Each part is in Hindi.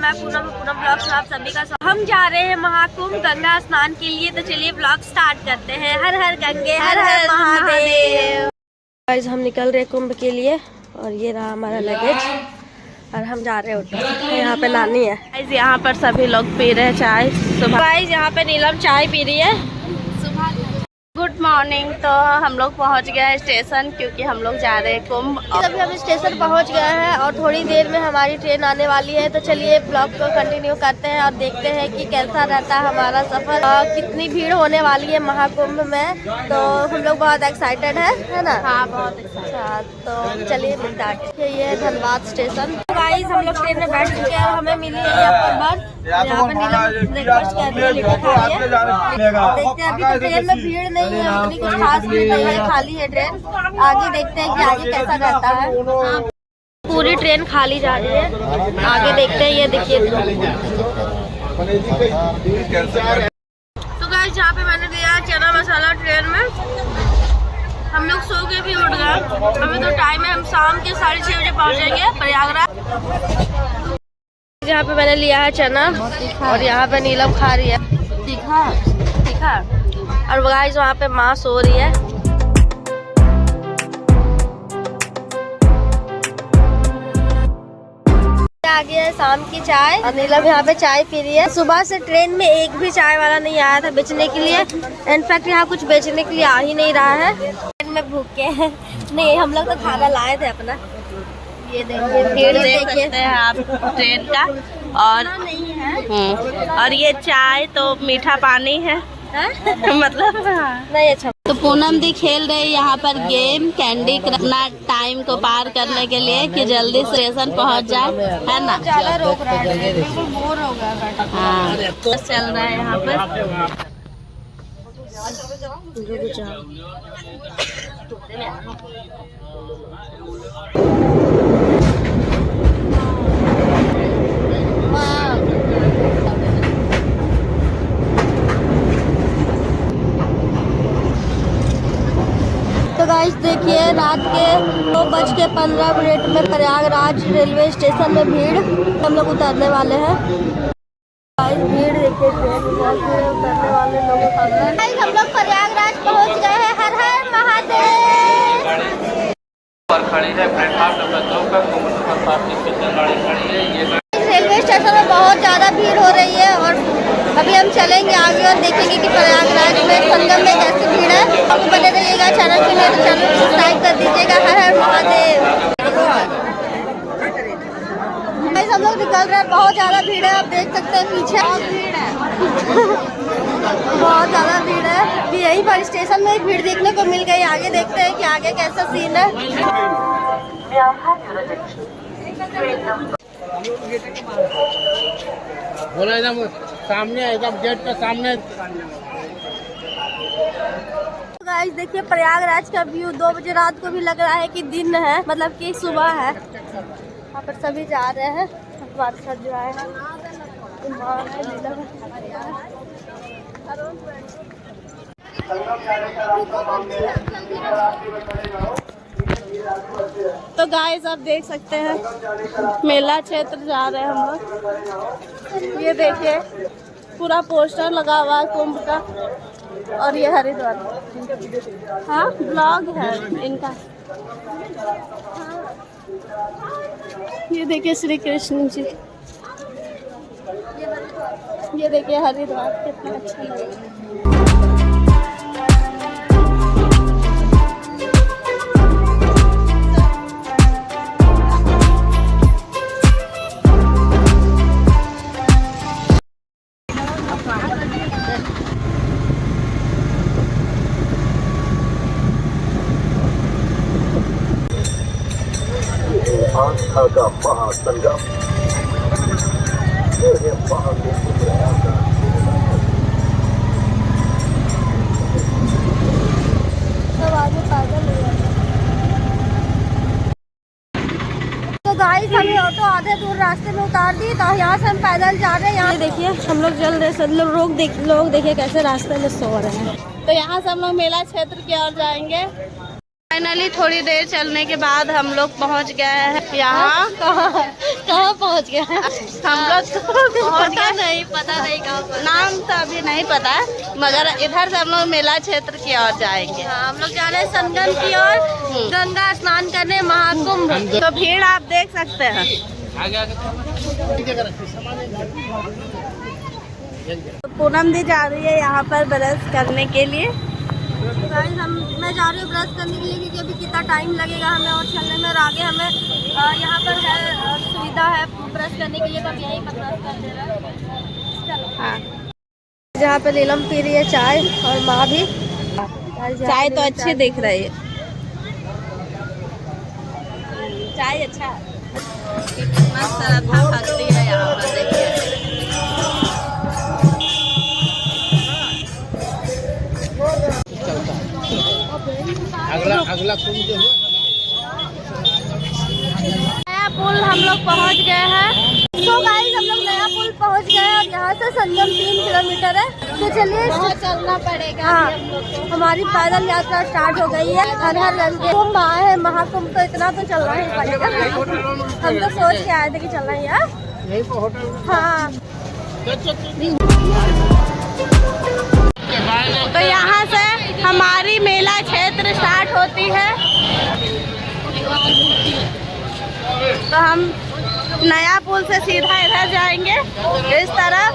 मैं पूनम ब्लॉग्स में आप सभी का हम जा रहे हैं महाकुंभ गंगा स्नान के लिए। तो चलिए ब्लॉग स्टार्ट करते हैं। हर हर गंगे हर हर महादेव। गाइस हम निकल रहे कुंभ के लिए और ये रहा हमारा लगेज और हम जा रहे हैं। यहाँ पे नानी है। गाइस यहाँ पर सभी लोग पी रहे हैं चाय सुबह। गाइस यहाँ पे नीलम चाय पी रही है सुबह। Good morning. तो हम लोग पहुँच गए हैं स्टेशन क्योंकि हम लोग जा रहे हैं कुंभ। अभी हम स्टेशन पहुँच गए हैं और थोड़ी देर में हमारी ट्रेन आने वाली है। तो चलिए ब्लॉग को कंटिन्यू करते हैं और देखते हैं कि कैसा रहता है हमारा सफर, कितनी भीड़ होने वाली है महाकुंभ में। तो हम लोग बहुत एक्साइटेड है ना। हाँ बहुत अच्छा। तो चलिए मिलता है। ये धनबाद स्टेशन। गाइस हम लोग ट्रेन में बैठ चुके हैं और हमें मिली है यहाँ पर बर्थ। यहाँ पर नीलम ब्रेकफास्ट कर रही है, लिट्टी खा रही है। देखते हैं अभी तो ट्रेन में भीड़ नहीं है, उतनी कुछ खास भीड़ नहीं है, खाली है ट्रेन। आगे देखते हैं कि आगे कैसा रहता है। पूरी ट्रेन खाली जा रही है, आगे देखते हैं। ये देखिए। तो गाइस यहाँ पे मैंने लिया चना मसाला ट्रेन में। हम लोग सो के भी उठ गए। अभी तो टाइम है, हम शाम के 6:30 बजे पहुँचेंगे प्रयागराज। यहाँ पे मैंने लिया है चना और यहाँ पे नीलम खा रही है तीखा। और गाइस वहाँ पे माँ सो रही है। आ गया है शाम की चाय और नीलम यहाँ पे चाय पी रही है। सुबह से ट्रेन में एक भी चाय वाला नहीं आया था बेचने के लिए। इनफैक्ट यहाँ कुछ बेचने के लिए आ ही नहीं रहा है। ट्रेन में भूखे हैं। नहीं हम लोग तो खाना लाए थे अपना। ये देखिए भीड़ देख सकते हैं आप ट्रेन का। और नहीं है। और ये चाय तो मीठा पानी है। मतलब नहीं अच्छा। तो पूनम दी खेल रहे यहाँ पर गेम कैंडी अपना टाइम को पार करने के लिए कि जल्दी स्टेशन पहुँच जाए, है ना। ज्यादा रोक रहा है, बिल्कुल बोर हो गया। हाँ चल रहा है यहाँ पर। तो गाइस देखिए रात के 9:15 में प्रयागराज रेलवे स्टेशन में भीड़। हम लोग उतरने वाले हैं। गाइस भीड़ देखिए उतरने वाले लोगों का। गाइस हम लोग प्रयागराज पहुंच गए हैं। हर हर महादेव। पर खड़ी है प्लेटफॉर्म नंबर 2 पर सुपरफास्ट स्पेशल गाड़ी खड़ी है। ये रेलवे स्टेशन में बहुत ज़्यादा भीड़ हो रही है और अभी हम चलेंगे आगे और देखेंगे कि प्रयागराज में संगम में कैसी भीड़ है। आपको बने रहिएगा चैनल के लिए, तो चैनल को सब्सक्राइब कर दीजिएगा। हर हर महादेव। हम लोग निकल रहे हैं, बहुत ज़्यादा भीड़ है। आप देख सकते हैं पीछे बहुत भीड़ है। बहुत ज़्यादा भीड़ है। भी यहीं पर स्टेशन में एक भीड़ देखने को मिल गई। आगे देखते हैं कि आगे कैसा सीन है। बोला एकदम सामने एकदम गेट के सामने। गाइस देखिए प्रयागराज का व्यू 2 बजे रात को भी लग रहा है कि दिन है, मतलब कि सुबह है। यहाँ पर सभी जा रहे हैं हमारे साथ जो आए हैं। तो गाइस आप देख सकते हैं मेला क्षेत्र जा रहे हैं हम लोग। ये देखिए पूरा पोस्टर लगा हुआ है कुंभ का। और ये हरिद्वार। हाँ ब्लॉग है इनका। ये देखिए श्री कृष्ण जी। ये देखिए हरिद्वार कितना अच्छा लग रहा है। का महासंगम। तो गाइस हमें ऑटो आधे दूर रास्ते में उतार दी। तो यहाँ से हम पैदल जा रहे हैं। यहाँ देखिए हम लोग चल रहे सब लोग देखिए कैसे रास्ते में सो रहे हैं। तो यहाँ से हम लोग मेला क्षेत्र की ओर जाएंगे। फाइनली थोड़ी देर चलने के बाद हम लोग पहुंच गए हैं यहाँ। कहाँ पहुँच गए? हम लोग तो पहुंच गए, नहीं पता नहीं कहाँ। नाम तो अभी नहीं पता, मगर इधर से हम लोग मेला क्षेत्र की ओर जाएंगे। हाँ, हम लोग जा रहे हैं संगम की ओर गंगा स्नान करने महाकुंभ। तो भीड़ आप देख सकते हैं। पूनम दी जा रही है यहाँ पर ब्रश करने के लिए। मैं जा रही हूँ ब्रश करने के लिए, क्योंकि अभी कितना टाइम लगेगा हमें और चलने में, और आगे हमें यहाँ पर है सुविधा है ब्रश करने के लिए, तो अब यहीं पर ब्रश कर दे रहा है। चलो। हाँ, जहाँ पे नीलम पी रही है चाय और माँ भी। चाय तो अच्छी दिख रही है, चाय अच्छा है। कितना श्रद्धा भक्ति है यहाँ पर, देखिए। अगला कुंभ जो है नया पुल हम लोग पहुँच गए हैं। तो गाइस हम लोग नया पुल पहुँच गए और यहाँ से संगम 3 किलोमीटर है। तो चलिए चलना पड़ेगा। हाँ, हमारी पैदल यात्रा स्टार्ट हो गई है। हर हर गंगे कुंभ आए हैं, महाकुंभ, तो इतना तो चलना ही पड़ेगा। हम तो सोच के आए थे कि चलना ही है। हाँ, तो यहाँ से हमारी मेला क्षेत्र स्टार्ट होती है। तो हम नया पुल से सीधा इधर जाएंगे इस तरफ,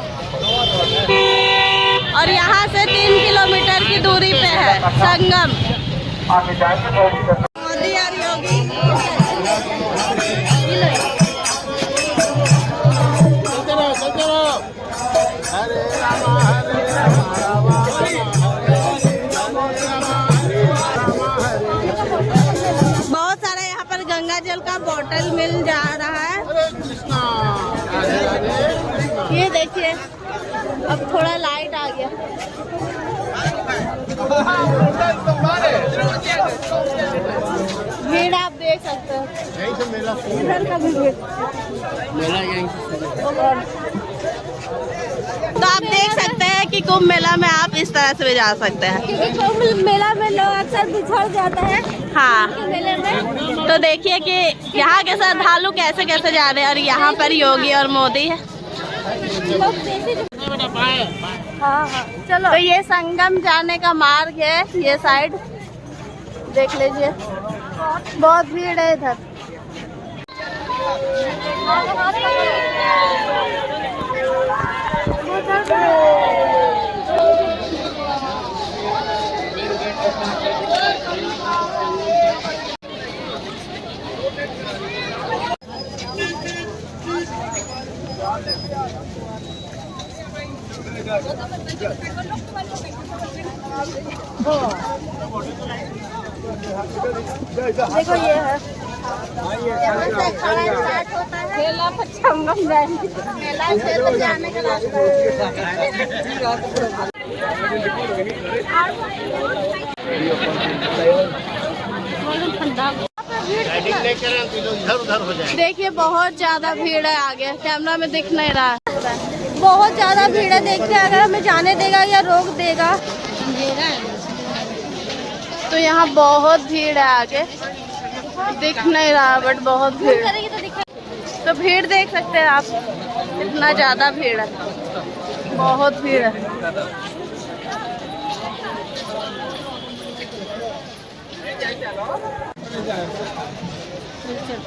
और यहाँ से 3 किलोमीटर की दूरी पे है संगम। मोदी और योगी बहुत सारा यहाँ पर गंगा जल का बोतल मिल जा रहा है। ये देखिए, अब थोड़ा लाइट आ गया। भीड़ आप देख सकते हैं, इधर का भी भीड़। तो आप देख सकते हैं कि कुंभ मेला में आप इस तरह से भी जा सकते हैं, क्योंकि कुंभ मेला में लोग अक्सर बिछड़ जाते हैं। हाँ। मेले में तो देखिए कि यहाँ के श्रद्धालु कैसे कैसे जा रहे हैं, और यहाँ पर योगी और मोदी है। लोग हाँ हाँ, चलो। तो ये संगम जाने का मार्ग है, ये साइड देख लीजिए, बहुत भीड़ है इधर। देखो ये है, यहाँ से खड़ा स्टार्ट होता है, मेला पर संगम जाएंगे, मेला क्षेत्र जाने का रास्ता है। देखिए बहुत ज्यादा भीड़ है, आगे कैमरा में दिख नहीं रहा है। बहुत ज्यादा भीड़ है। देखते हैं अगर हमें जाने देगा या रोक देगा। तो यहाँ बहुत भीड़ है, आगे दिख नहीं रहा, बट बहुत भीड़। तो भीड़ देख सकते हैं आप, इतना ज्यादा भीड़ है, बहुत भीड़ है।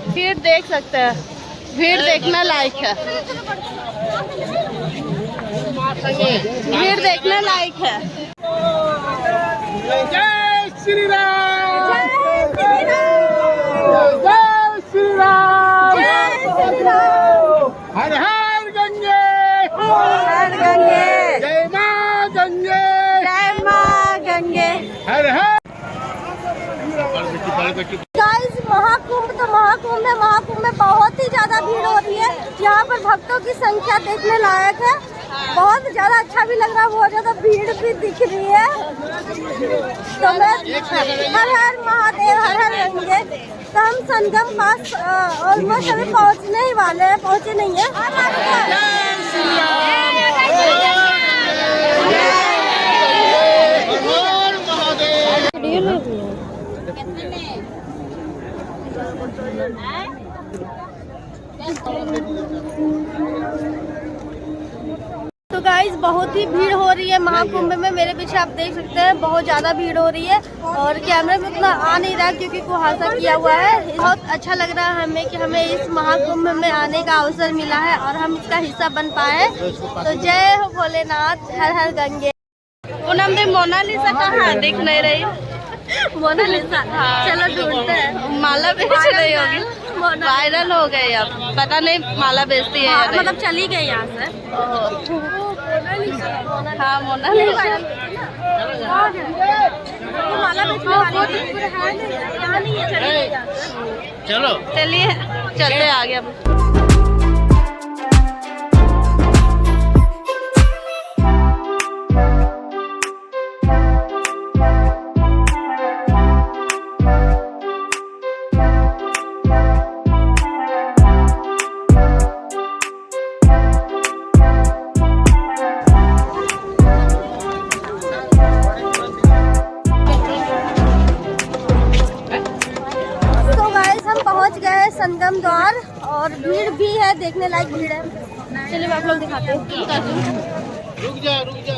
भीड़ देख सकते हैं, भीड़ देखने लायक है, भीड़ देखने लायक है। जय श्री राम, जय श्री राम, जय श्री राम, जय श्री राम। हर हर गंगे, हर गंगे, जय माँ गंगे, जय माँ गंगे। हर हर। गाइस महाकुंभ तो महाकुंभ है। महाकुंभ में बहुत ही ज्यादा भीड़ होती है। यहाँ पर भक्तों की संख्या देखने लायक है, बहुत ज्यादा अच्छा भी लग रहा है, बहुत ज्यादा भीड़ भी दिख रही है। तो मैं हर हर महादेव, हर हर गंगे। तो हम संगम पास ऑलमोस्ट अभी पहुँचने ही वाले हैं, पहुँचे नहीं है। तो गाइस बहुत ही भीड़ हो रही है महाकुंभ में। मेरे पीछे आप देख सकते हैं बहुत ज़्यादा भीड़ हो रही है और कैमरे में उतना आ नहीं रहा क्योंकि कुहासा किया हुआ है। बहुत अच्छा लग रहा है हमें कि हमें इस महाकुंभ में आने का अवसर मिला है और हम इसका हिस्सा बन पाए। तो जय हो भोलेनाथ, हर हर गंगे। पूनम दी मोनालिसा कहाँ दिख नहीं रही? मोनालिसा हाँ। चलो ढूंढते हैं। माला बेच रही होगी, वायरल हो गई अब, पता नहीं माला बेचती है या नहीं। मतलब चली गई यहाँ से। हाँ मोनालिसा माला बेचने वाली यहाँ नहीं है, चली गई यहाँ से। चलो चलिए चलते आगे अब। पहुंच गए हैं संगम द्वार और भीड़ भी है, देखने लायक भीड़ है। चलिए मैं आप लोग दिखाते हैं। रुक जा रुको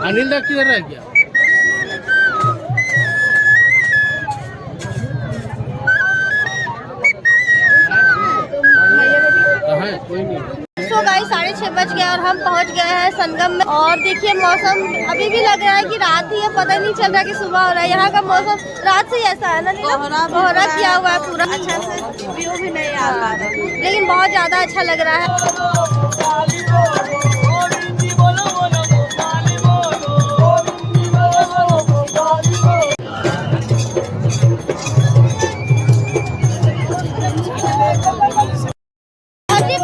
अनिल दा किधर रह गया? तो गाइस 6:30 बज गए और हम पहुंच गए हैं संगम में। और देखिए मौसम अभी भी लग रहा है कि रात ही है, पता नहीं चल रहा कि सुबह हो रहा है। यहाँ का मौसम रात से ही ऐसा है ना, कोहरा किया हुआ है पूरा, अच्छा से व्यू भी नहीं आ रहा है लेकिन बहुत ज्यादा अच्छा लग रहा है।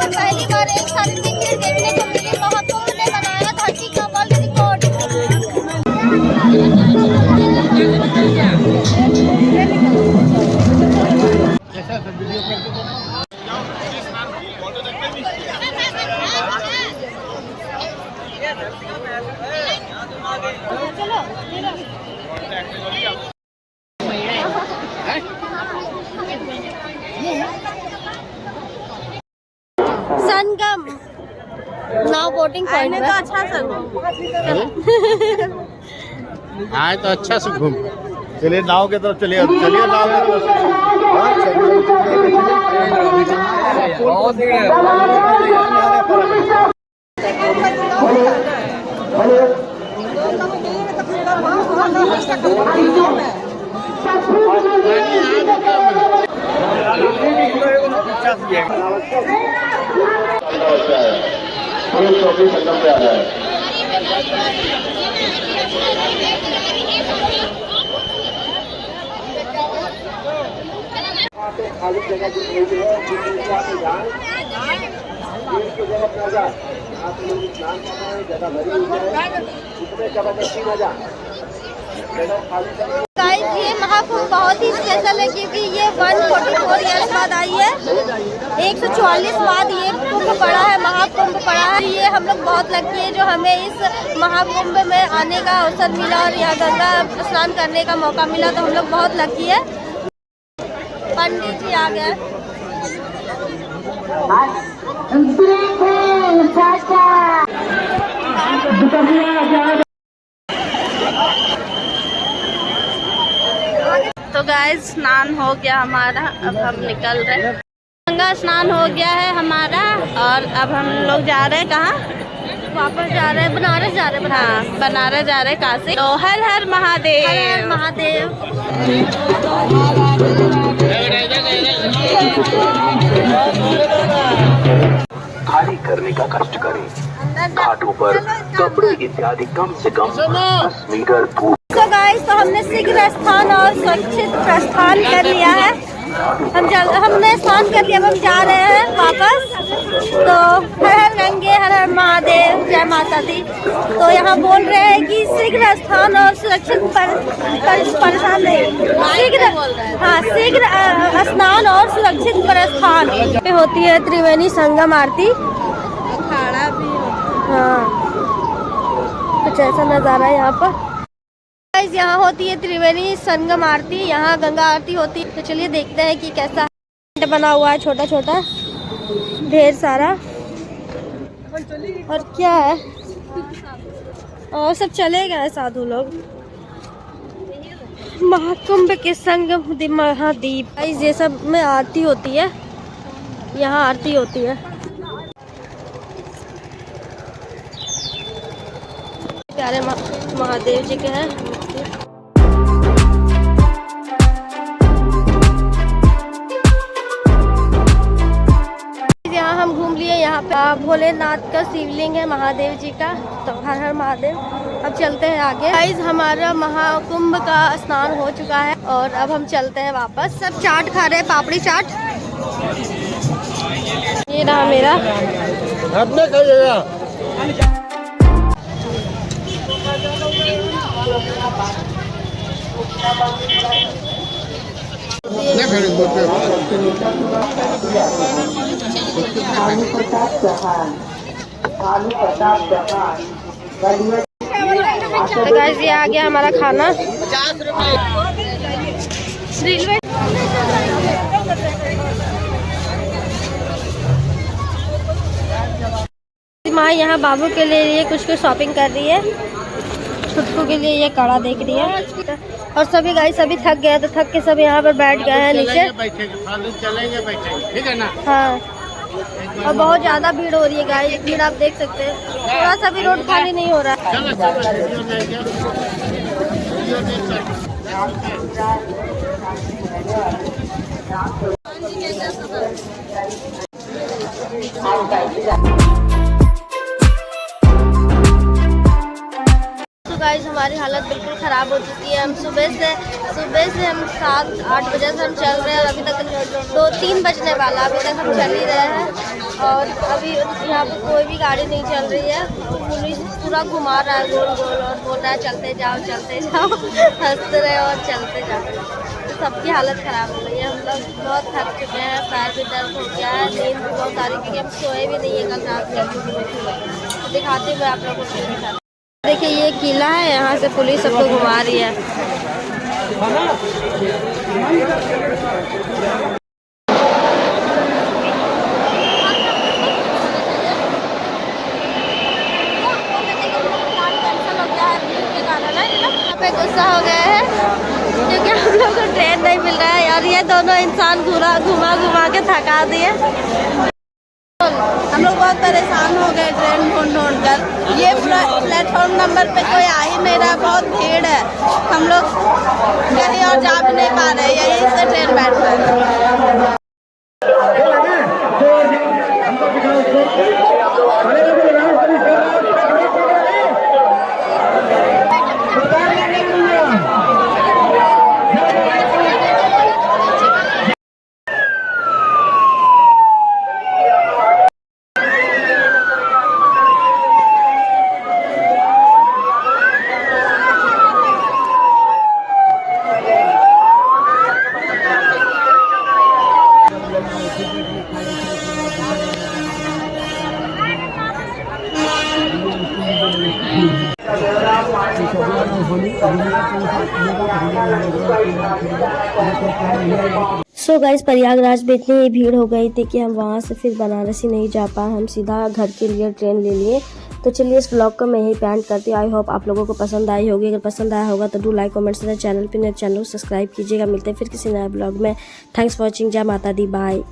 पहली बार एक साथ टिकट देखने को मिली। महाकुंभ ने बनाया धरती का वर्ल्ड रिकॉर्ड। संगम नाव बोटिंग पॉइंट में अच्छा से आज तो अच्छा से घूम। चलिए नाव की तरफ चलिए, चलिए नाव की तरफ। हाँ, बहुत भीड़ है। पुलिस चौकी संगम पे आ जाए। खाली जगह दिख रही है, जगह पे आ जाए। आप लोग स्नान करना है, जगह भरी हुई है, इसमें जबरदस्ती न जाए। गाइस ये महाकुंभ बहुत ही स्पेशल है क्योंकि ये 144 ईयर्स बाद आई है। 144 बाद ये कुंभ पड़ा है, महाकुंभ पड़ा है। ये हम लोग बहुत लकी है जो हमें इस महाकुंभ में आने का अवसर मिला और यहाँ गंगा स्नान करने का मौका मिला, तो हम लोग बहुत लकी है। पंडित जी आ गए। तो गाइस स्नान हो गया हमारा, अब हम निकल रहे हैं। गंगा स्नान हो गया है हमारा और अब हम लोग जा रहे हैं कहाँ? वापस जा रहे हैं, बनारस जा रहे हैं। हाँ बनारस जा रहे हैं, काशी। तो हर हर महादेव। हर हर महादेव। खाली करने का कष्ट करें। घाटों पर कपड़े इत्यादि कम से कम 10 मीटर दूर। तो गाइस तो हमने शीघ्र स्थान और सुरक्षित प्रस्थान कर लिया है हमने स्नान कर लिया, अब हम जा रहे हैं वापस। तो हर हर गंगे, हर हर महादेव, जय माता दी। तो यहाँ बोल रहे हैं कि शीघ्र स्नान और सुरक्षित परेशान नहीं, शीघ्र स्नान और सुरक्षित प्रस्थान पे होती है त्रिवेणी संगम आरती। अखाड़ा भी हाँ, कुछ ऐसा नज़ारा है यहाँ पर। यहाँ होती है त्रिवेणी संगम आरती, यहाँ गंगा आरती होती है। तो चलिए देखते हैं कि कैसा बना हुआ है, छोटा छोटा ढेर सारा। और क्या है, और सब चले गए साधु लोग। महाकुंभ के संगम महादीप, ये सब में आरती होती है, यहाँ आरती होती है। प्यारे महादेव जी के हैं। यहाँ हम घूम लिए, यहाँ पे भोलेनाथ का शिवलिंग है, महादेव जी का। तो हर हर महादेव। अब चलते हैं आगे। गाइस, हमारा महाकुंभ का स्नान हो चुका है और अब हम चलते हैं वापस। सब चाट खा रहे हैं, पापड़ी चाट। ये रहा मेरा। आपने खाइएगा। तो गाइस, ये आ गया हमारा खाना। रेलवे माँ यहाँ बाबू के लिए कुछ शॉपिंग कर रही है, छुटकू के लिए ये कड़ा देख रही है। और सभी गाइस सभी थक गए, तो थक के सब यहाँ पर बैठ गए हैं नीचे। चलेंगे ठीक है ना। हाँ, और बहुत ज़्यादा भीड़ हो रही है गाइस, भीड़ आप देख सकते हैं। थोड़ा सा भी रोड खाली नहीं हो रहा है। गाइस, हमारी हालत बिल्कुल ख़राब हो चुकी है। हम सुबह से हम 7-8 बजे से हम चल रहे हैं और अभी तक 2-3 बजने वाला, अभी तक हम चल ही रहे हैं। और अभी यहाँ पे कोई भी गाड़ी नहीं चल रही है। पुलिस पूरा घुमा रहा है गोल गोल और बोल रहा है चलते जाओ हंसते रहे और चलते जाओ। तो सबकी हालत ख़राब हो गई है। हम लोग बहुत थक चुके हैं, पैर भी दर्द हो गया है, नींद भी बहुत आ रही, क्योंकि हम सोए भी नहीं है कल रात में। तो दिखाते हुए आप लोगों को। देखिए, ये किला है, यहाँ से पुलिस सबको घुमा रही है। यहाँ पे गुस्सा हो गए हैं क्योंकि हम लोग को ट्रेन नहीं मिल रहा है और ये दोनों इंसान घुमा के थका दिए। हम लोग बहुत परेशान हो गए ट्रेन ढूंढ कर। ये प्लेटफॉर्म नंबर पे कोई आ ही नहीं रहा, बहुत भीड़ है। हम लोग कहीं और जा भी नहीं पा रहे, यहीं से ट्रेन बैठ रहे। सो गाइस, प्रयागराज में इतनी ही भीड़ हो गई थी कि हम वहाँ से फिर बनारस ही नहीं जा पाए। हम सीधा घर के लिए ट्रेन ले लिए। तो चलिए, इस व्लॉग को मैं यही एंड करती हूँ। आई होप आप लोगों को पसंद आई होगी। अगर पसंद आया होगा तो डू लाइक कमेंट से चैनल को सब्सक्राइब कीजिएगा। मिलते हैं फिर किसी नए ब्लॉग में। Thanks for watching. जय माता दी। बाय।